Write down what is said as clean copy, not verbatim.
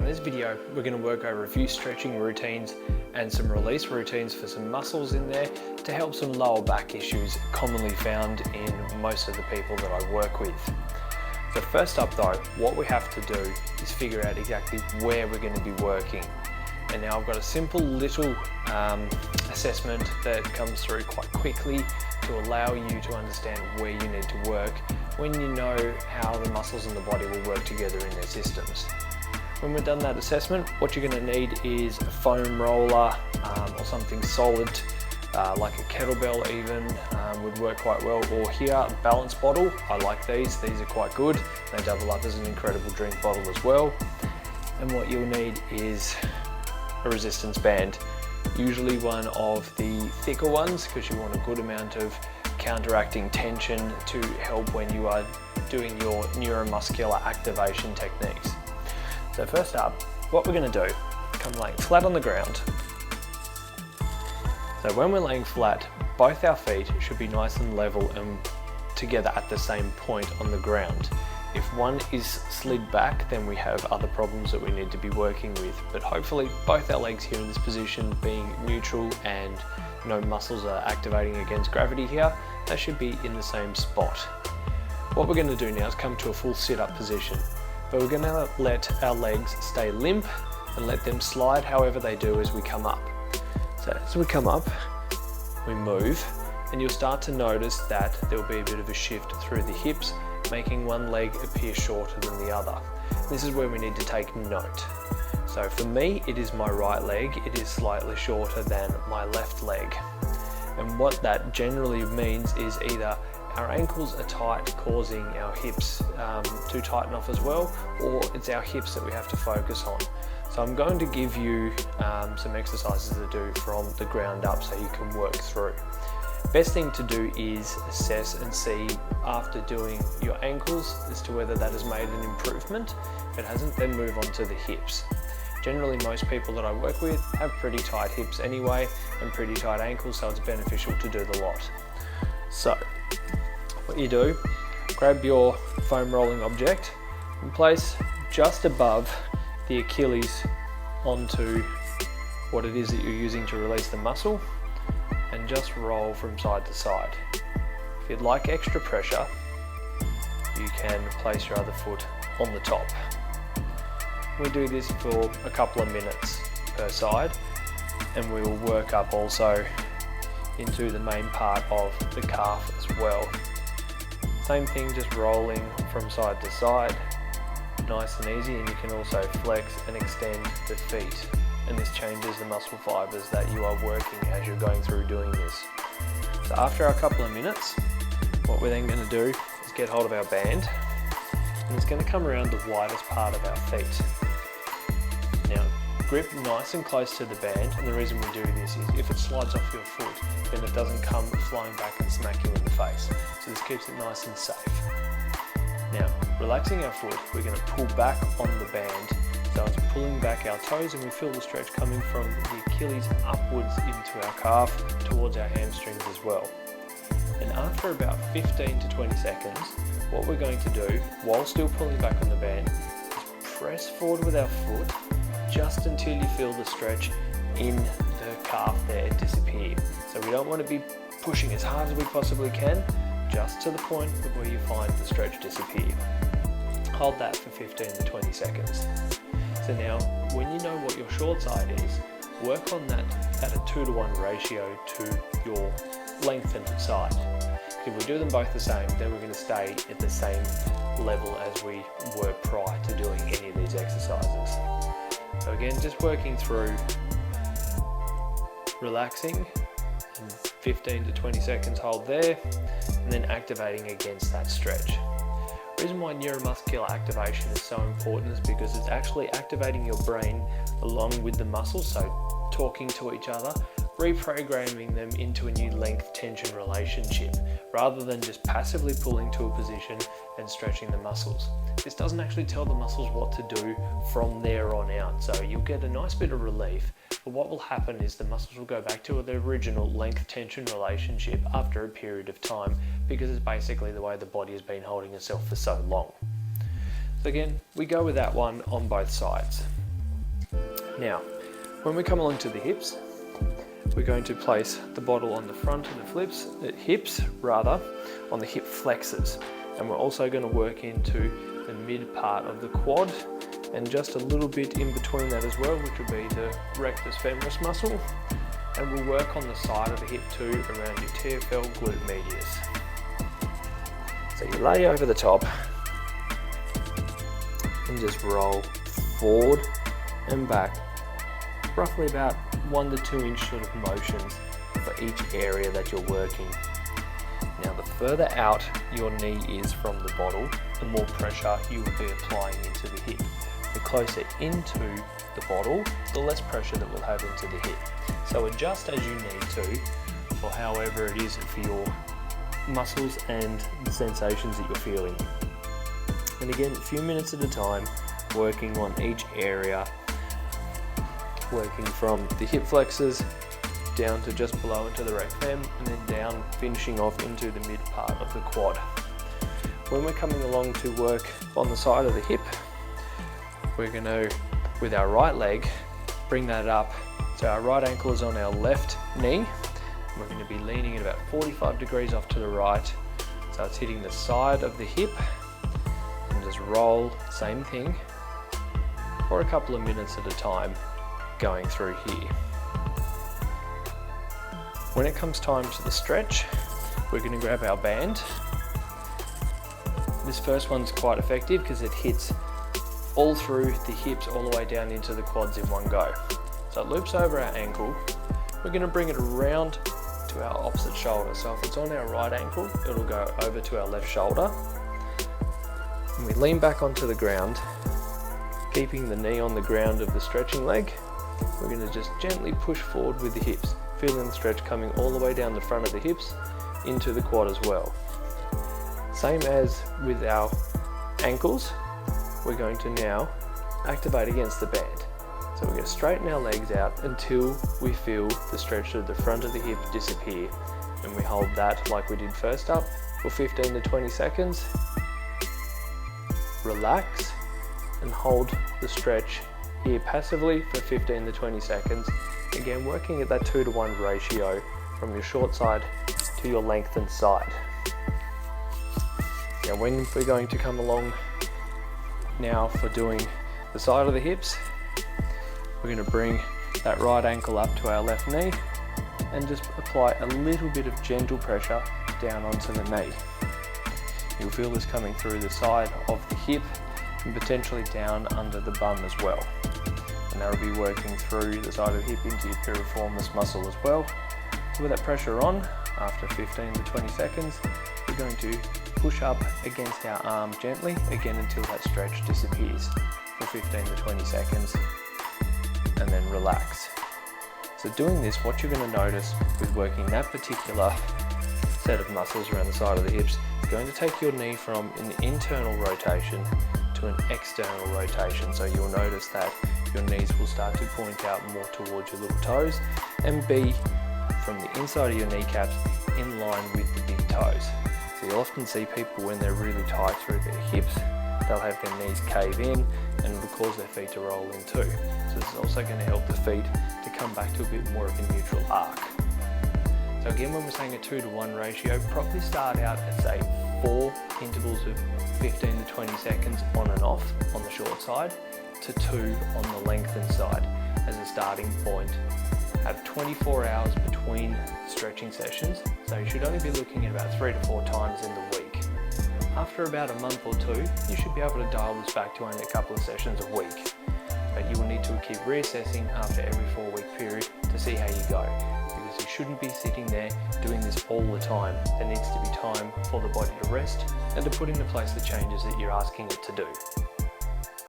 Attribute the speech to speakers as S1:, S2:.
S1: this video, we're going to work over a few stretching routines and some release routines for some muscles in there to help some lower back issues commonly found in most of the people that I work with. So first up though, what we have to do is figure out exactly where we're going to be working. And now I've got a simple little assessment that comes through quite quickly to allow you to understand where you need to work when you know how the muscles in the body will work together in their systems. When we've done that assessment, what you're going to need is a foam roller or something solid, like a kettlebell even would work quite well, or here a balance bottle. I like these are quite good. They double up as an incredible drink bottle as well. And what you'll need is a resistance band, usually one of the thicker ones, because you want a good amount of counteracting tension to help when you are doing your neuromuscular activation techniques. So first up, what we're going to do, come laying flat on the ground. So when we're laying flat, both our feet should be nice and level and together at the same point on the ground. If one is slid back, then we have other problems that we need to be working with. But hopefully both our legs here in this position being neutral and no muscles are activating against gravity here, they should be in the same spot. What we're going to do now is come to a full sit-up position, but we're going to let our legs stay limp and let them slide however they do as we come up. So as we come up, we move, and you'll start to notice that there'll be a bit of a shift through the hips, making one leg appear shorter than the other. This is where we need to take note. So for me, it is my right leg, it is slightly shorter than my left leg. And what that generally means is either our ankles are tight, causing our hips to tighten off as well, or it's our hips that we have to focus on. So I'm going to give you some exercises to do from the ground up so you can work through. Best thing to do is assess and see after doing your ankles as to whether that has made an improvement. If it hasn't, then move on to the hips. Generally, most people that I work with have pretty tight hips anyway and pretty tight ankles, so it's beneficial to do the lot. So what you do, grab your foam rolling object and place just above the Achilles onto what it is that you're using to release the muscle, and just roll from side to side. If you'd like extra pressure, you can place your other foot on the top. We do this for a couple of minutes per side, and we will work up also into the main part of the calf as well. Same thing, just rolling from side to side, nice and easy, and you can also flex and extend the feet. And this changes the muscle fibers that you are working as you're going through doing this. So after a couple of minutes, what we're then going to do is get hold of our band, and it's going to come around the widest part of our feet. Now grip nice and close to the band, and the reason we do this is if it slides off your foot, then it doesn't come flying back and smack you in the face. So this keeps it nice and safe. Now, relaxing our foot, we're going to pull back on the band. So it's pulling back our toes, and we feel the stretch coming from the Achilles upwards into our calf towards our hamstrings as well. And after about 15 to 20 seconds, what we're going to do while still pulling back on the band is press forward with our foot just until you feel the stretch in the calf there disappear. So we don't want to be pushing as hard as we possibly can, just to the point of where you find the stretch disappear. Hold that for 15 to 20 seconds. So now, when you know what your short side is, work on that at a 2-to-1 ratio to your lengthened side. If we do them both the same, then we're going to stay at the same level as we were prior to doing any of these exercises. So again, just working through relaxing, and 15 to 20 seconds hold there, and then activating against that stretch. The reason why neuromuscular activation is so important is because it's actually activating your brain along with the muscles, so talking to each other, reprogramming them into a new length-tension relationship, rather than just passively pulling to a position and stretching the muscles. This doesn't actually tell the muscles what to do from there on out, so you'll get a nice bit of relief, but what will happen is the muscles will go back to their original length-tension relationship after a period of time, because it's basically the way the body has been holding itself for so long. So again, we go with that one on both sides. Now, when we come along to the hips, we're going to place the bottle on the front of the hips, on the hip flexors. And we're also going to work into the mid part of the quad and just a little bit in between that as well, which will be the rectus femoris muscle. And we'll work on the side of the hip too, around your TFL glute medius. So you lay over the top and just roll forward and back, roughly about 1 to 2 inch sort of motions for each area that you're working. Now the further out your knee is from the bottle, the more pressure you will be applying into the hip. The closer into the bottle, the less pressure that we'll have into the hip. So adjust as you need to for however it is for your muscles and the sensations that you're feeling. And again, a few minutes at a time, working on each area, working from the hip flexors down to just below into the rec fem, and then down, finishing off into the mid part of the quad. When we're coming along to work on the side of the hip, we're going to, with our right leg, bring that up so our right ankle is on our left knee. We're going to be leaning at about 45 degrees off to the right, so it's hitting the side of the hip, and just roll, same thing, for a couple of minutes at a time, going through here. When it comes time to the stretch, we're going to grab our band. This first one's quite effective because it hits all through the hips all the way down into the quads in one go. So it loops over our ankle. We're going to bring it around to our opposite shoulder. So if it's on our right ankle, it'll go over to our left shoulder. And we lean back onto the ground, keeping the knee on the ground of the stretching leg. We're going to just gently push forward with the hips, feeling the stretch coming all the way down the front of the hips into the quad as well. Same as with our ankles, we're going to now activate against the band. So we're going to straighten our legs out until we feel the stretch of the front of the hip disappear. And we hold that like we did first up for 15 to 20 seconds. Relax and hold the stretch here passively for 15 to 20 seconds. Again, working at that 2-to-1 ratio from your short side to your lengthened side. Now when we're going to come along now for doing the side of the hips, we're going to bring that right ankle up to our left knee and just apply a little bit of gentle pressure down onto the knee. You'll feel this coming through the side of the hip and potentially down under the bum as well. And that will be working through the side of the hip into your piriformis muscle as well. So with that pressure on, after 15 to 20 seconds, we're going to push up against our arm gently, again until that stretch disappears for 15 to 20 seconds, and then relax. So doing this, what you're going to notice with working that particular set of muscles around the side of the hips is going to take your knee from an internal rotation to an external rotation. So you'll notice that your knees will start to point out more towards your little toes and be from the inside of your kneecaps in line with the big toes. So you'll often see people when they're really tight through their hips, they'll have their knees cave in and it'll cause their feet to roll in too. So this is also going to help the feet to come back to a bit more of a neutral arc. So again, when we're saying a 2-to-1 ratio, probably start out at say 4 intervals of 15 to 20 seconds on and off on the short side to 2 on the lengthened side as a starting point. Have 24 hours between stretching sessions, so you should only be looking at about 3 to 4 times in the week. After about a month or 2, you should be able to dial this back to only a couple of sessions a week. But you will need to keep reassessing after every 4-week period to see how you go, because you shouldn't be sitting there doing this all the time. There needs to be time for the body to rest and to put into place the changes that you're asking it to do.